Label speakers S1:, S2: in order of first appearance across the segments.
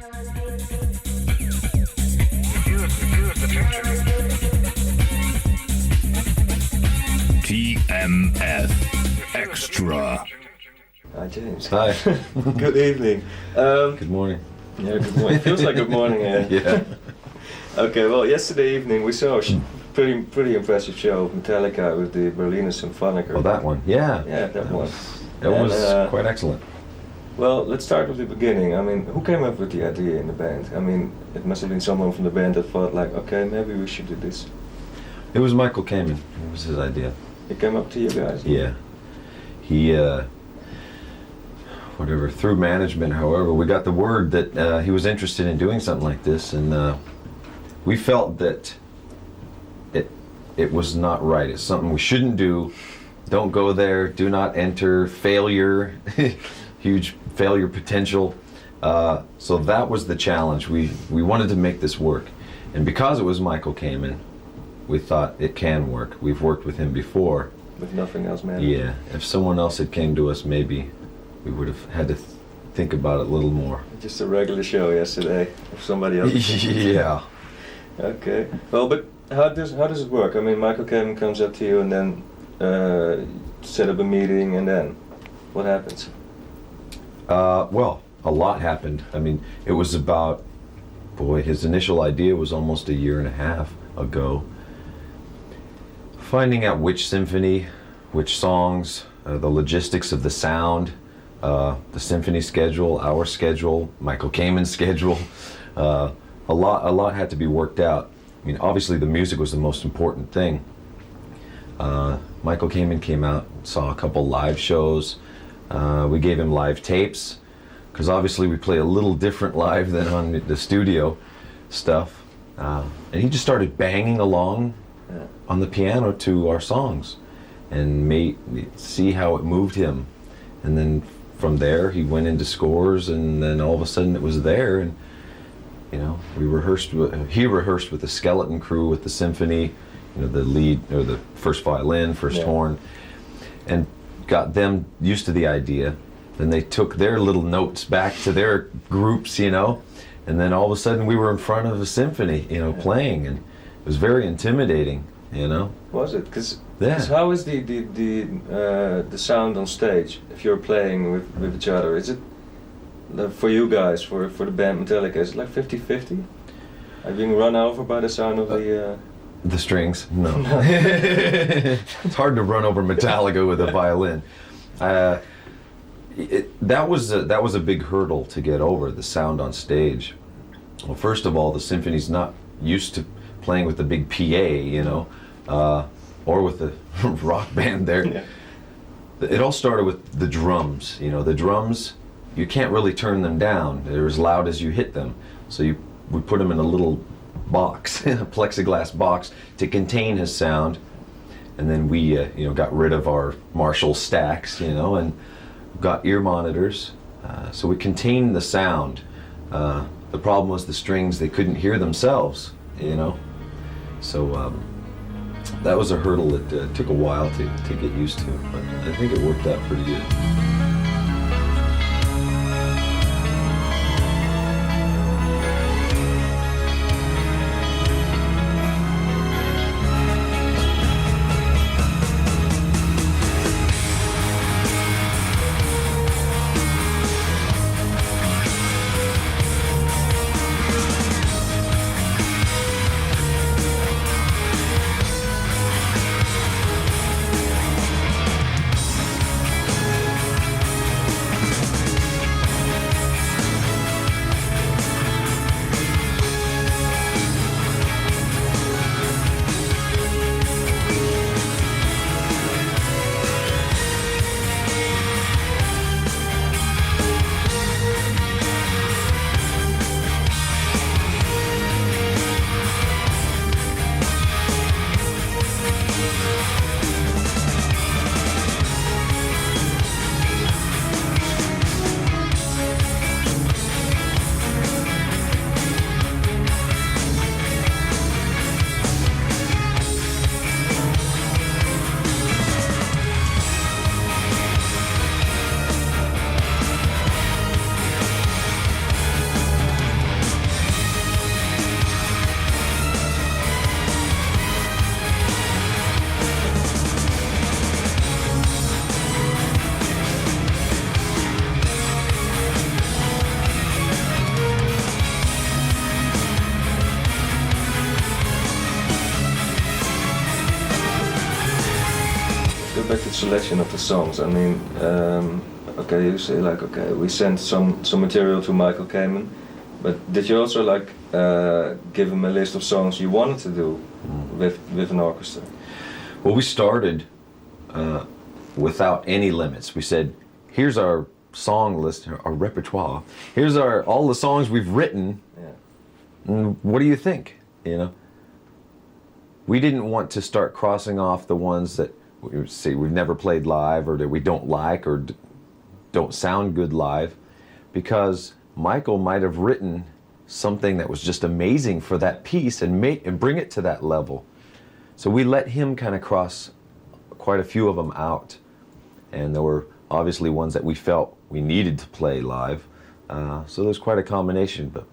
S1: TMF Extra.
S2: Hi, James.
S3: Hi.
S2: Good evening.
S3: Good morning.
S2: Yeah, good morning. Feels like good morning here.
S3: Yeah.
S2: Okay, well, yesterday evening we saw a pretty impressive show of Metallica with the Berliner Symphoniker.
S3: Oh, that one. Yeah.
S2: Yeah, that one.
S3: That was
S2: And,
S3: quite excellent.
S2: Well, let's start with the beginning. I mean, who came up with the idea in the band? I mean, it must have been someone from the band that thought like, okay, maybe we should do this.
S3: It was Michael Kamen. It was his idea.
S2: It came up to you guys?
S3: Yeah. He, whatever, through management, however, we got the word that he was interested in doing something like this, and we felt that it was not right. It's something we shouldn't do. Don't go there. Do not enter. Failure. Huge failure potential. So that was the challenge. We wanted to make this work. And because it was Michael Kamen, we thought it can work. We've worked with him before.
S2: With nothing else, man.
S3: Yeah. If someone else had came to us, maybe we would have had to think about it a little more.
S2: Just a regular show yesterday. If somebody else.
S3: Yeah.
S2: Okay. Well, but how does it work? I mean, Michael Kamen comes up to you and then set up a meeting, and then what happens?
S3: Well, a lot happened. I mean, it was about, his initial idea was almost a year and a half ago. Finding out which symphony, which songs, the logistics of the sound, the symphony schedule, our schedule, Michael Kamen's schedule. A lot had to be worked out. I mean, obviously the music was the most important thing. Michael Kamen came out, saw a couple live shows. We gave him live tapes, because obviously we play a little different live than on the studio stuff. And he just started banging along on the piano to our songs and see how it moved him. And then from there he went into scores, and then all of a sudden it was there. And he rehearsed with the skeleton crew with the symphony, the lead or the first violin, first horn, and got them used to the idea. Then they took their little notes back to their groups, and then all of a sudden we were in front of a symphony, playing, and it was very intimidating,
S2: Was it? Because how is the sound on stage if you're playing with each other? Is it for you guys, for the band Metallica, is it like 50-50? Are you being run over by the sound of
S3: the strings? No. It's hard to run over Metallica with a violin. That was a big hurdle to get over, the sound on stage. Well, first of all, the symphony's not used to playing with the big PA, or with the rock band there. Yeah. It all started with the drums. The drums, you can't really turn them down. They're as loud as you hit them. So we put them in a little box, a plexiglass box, to contain his sound. And then we got rid of our Marshall stacks, and got ear monitors, so we contained the sound. The problem was the strings, they couldn't hear themselves, so that was a hurdle that took a while to get used to, but I think it worked out pretty good.
S2: selection of the songs? I mean, okay, you say like, okay, we sent some material to Michael Kamen, but did you also like give him a list of songs you wanted to do with an orchestra?
S3: Well, we started without any limits. We said, here's our song list, our repertoire. Here's all the songs we've written. Yeah. And what do you think? You know, we didn't want to start crossing off the ones that we say we've never played live or that we don't like or don't sound good live, because Michael might have written something that was just amazing for that piece and bring it to that level. So we let him kind of cross quite a few of them out, and there were obviously ones that we felt we needed to play live. So there's quite a combination, but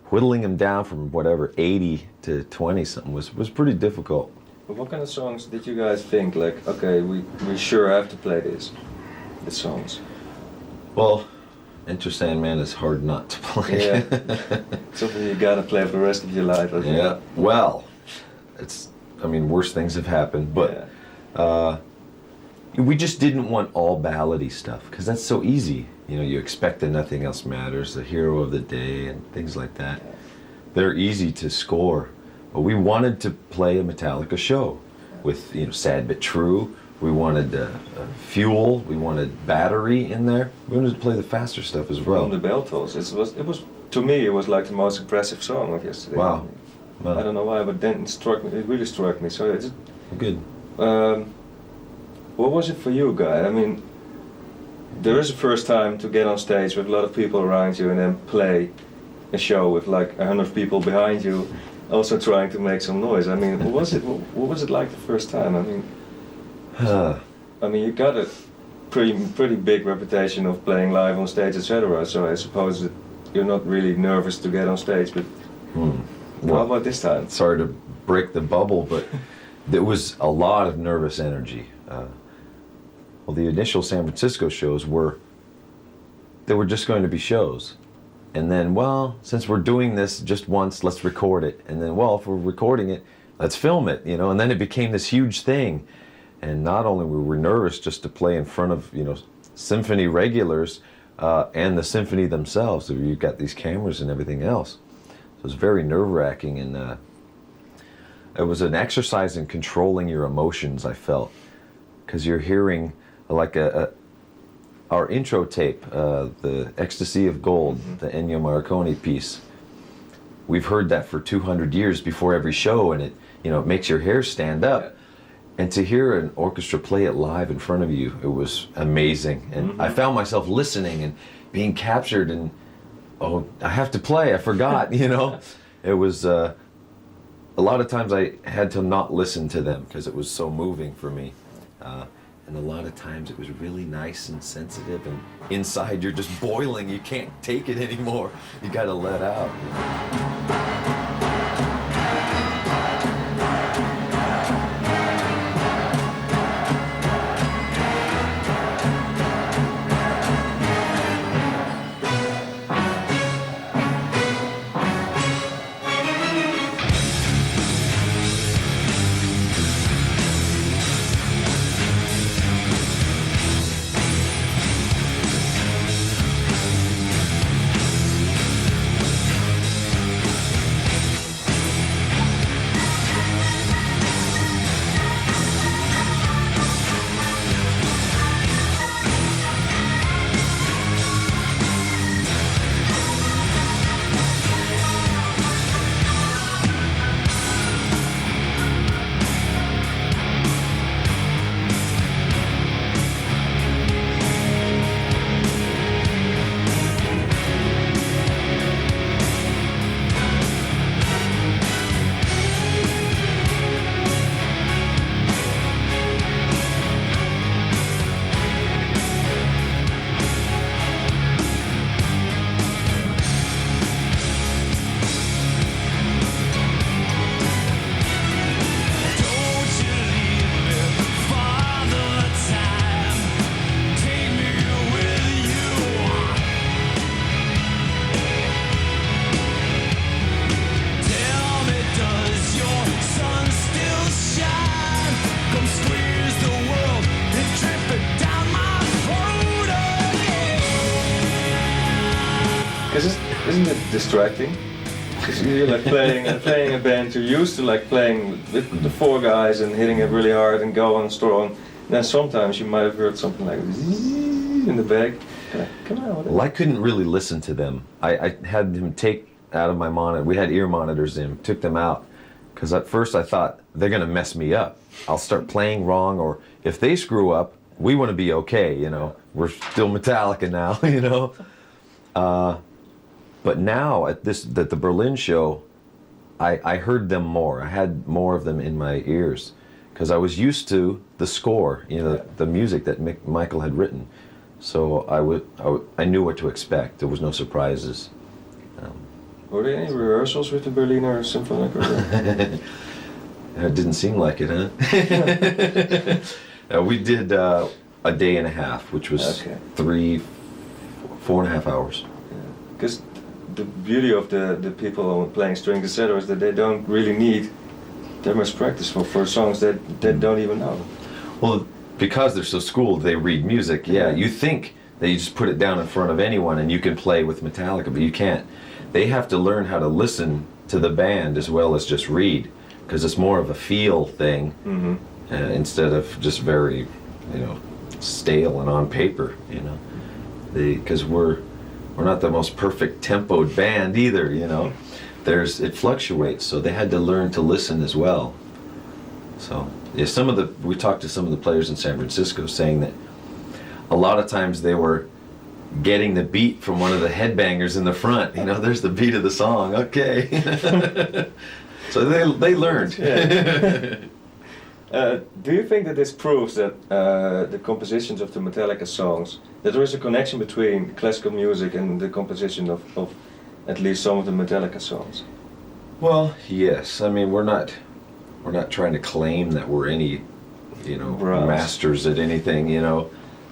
S3: whittling them down from whatever 80 to 20 something was pretty difficult.
S2: But what kind of songs did you guys think like, okay, we sure have to play the songs?
S3: Well, Enter Sandman is hard not to play.
S2: Yeah, something you gotta play for the rest of your life. I think.
S3: Yeah, well, I mean, worse things have happened, but we just didn't want all ballady stuff, because that's so easy. You know, you expect that Nothing Else Matters, The Hero of the Day, and things like that. They're easy to score, but we wanted to play a Metallica show with, you know, Sad But True. We wanted Fuel. We wanted Battery in there. We wanted to play the faster stuff as well.
S2: From the Bell Tolls, it was to me it was like the most impressive song of yesterday.
S3: Wow.
S2: I don't know why, but then it really struck me. So it's
S3: good.
S2: What was it for you, Guy? I mean, there is a first time to get on stage with a lot of people around you and then play a show with like 100 people behind you, also trying to make some noise. I mean, what was it like the first time? I mean, I mean, you got a pretty big reputation of playing live on stage, etc. So I suppose that you're not really nervous to get on stage, but
S3: well,
S2: how about this time?
S3: Sorry to break the bubble, but there was a lot of nervous energy. Well, the initial San Francisco shows were just going to be shows. And then, well, since we're doing this just once, let's record it. And then, well, if we're recording it, let's film it, you know. And then it became this huge thing. And not only were we nervous just to play in front of, you know, symphony regulars and the symphony themselves. So you've got these cameras and everything else. So it was very nerve-wracking, and it was an exercise in controlling your emotions, I felt, because you're hearing like our intro tape, the Ecstasy of Gold, the Ennio Morricone piece. We've heard that for 200 years before every show, and it, you know, it makes your hair stand up. Yeah. And to hear an orchestra play it live in front of you, it was amazing. And I found myself listening and being captured, and oh, I have to play, I forgot, you know. It was, a lot of times I had to not listen to them because it was so moving for me. And a lot of times it was really nice and sensitive, and inside you're just boiling, you can't take it anymore. You gotta let out.
S2: isn't it distracting? Because you're like playing a band, you're used to like playing with the four guys and hitting it really hard and going strong. And then sometimes you might have heard something like in the back. Come on.
S3: Well, I couldn't really listen to them. I had him take out of my monitor. We had ear monitors in, took them out. Because at first I thought, they're going to mess me up. I'll start playing wrong, or if they screw up, we want to be okay, you know. We're still Metallica now, you know. But now at the Berlin show, I heard them more. I had more of them in my ears. Because I was used to the score, you know, the music that Michael had written. So I knew what to expect. There was no surprises.
S2: Were there any rehearsals with the Berliner Symphonic Orchestra?
S3: It didn't seem like it, huh? We did a day and a half, which was 4.5 hours.
S2: Because the beauty of the people playing string etc. is that they don't really need that much practice for songs that they don't even know.
S3: Well, because they're so schooled, they read music. Yeah, you think that you just put it down in front of anyone and you can play with Metallica, but you can't. They have to learn how to listen to the band as well as just read, because it's more of a feel thing instead of just very, you know, stale and on paper. You know, because we're not the most perfect tempoed band either. You know, it fluctuates, so they had to learn to listen as well. So yeah, we talked to some of the players in San Francisco saying that a lot of times they were getting the beat from one of the headbangers in the front. You know, there's the beat of the song. Okay. So they learned. Yeah.
S2: Do you think that this proves that the compositions of the Metallica songs, that there is a connection between classical music and the composition of at least some of the Metallica songs?
S3: Well, yes. I mean, we're not trying to claim that we're any, you know, masters at anything, you know,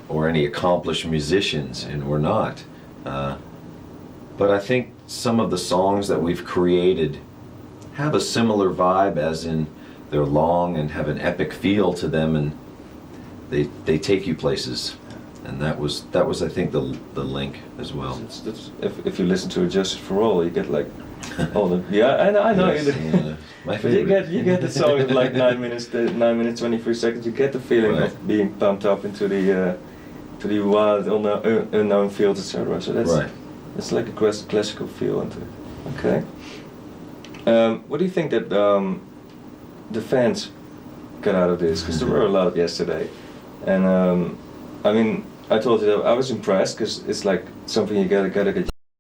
S3: or any accomplished musicians, and we're not. But I think some of the songs that we've created have a similar vibe, as in they're long and have an epic feel to them, and they take you places. And that was I think the link as well.
S2: If you listen to Justice for All, you get like all the I know
S3: Yes, yeah, my favorite.
S2: you get the song in like 9 minutes 23 seconds. You get the feeling of being pumped up into the wild unknown fields, etc. So that's like a classical feel into it. Okay. What do you think that the fans got out of this? Because there were a lot yesterday, and I mean, I told you that I was impressed because it's like something you gotta get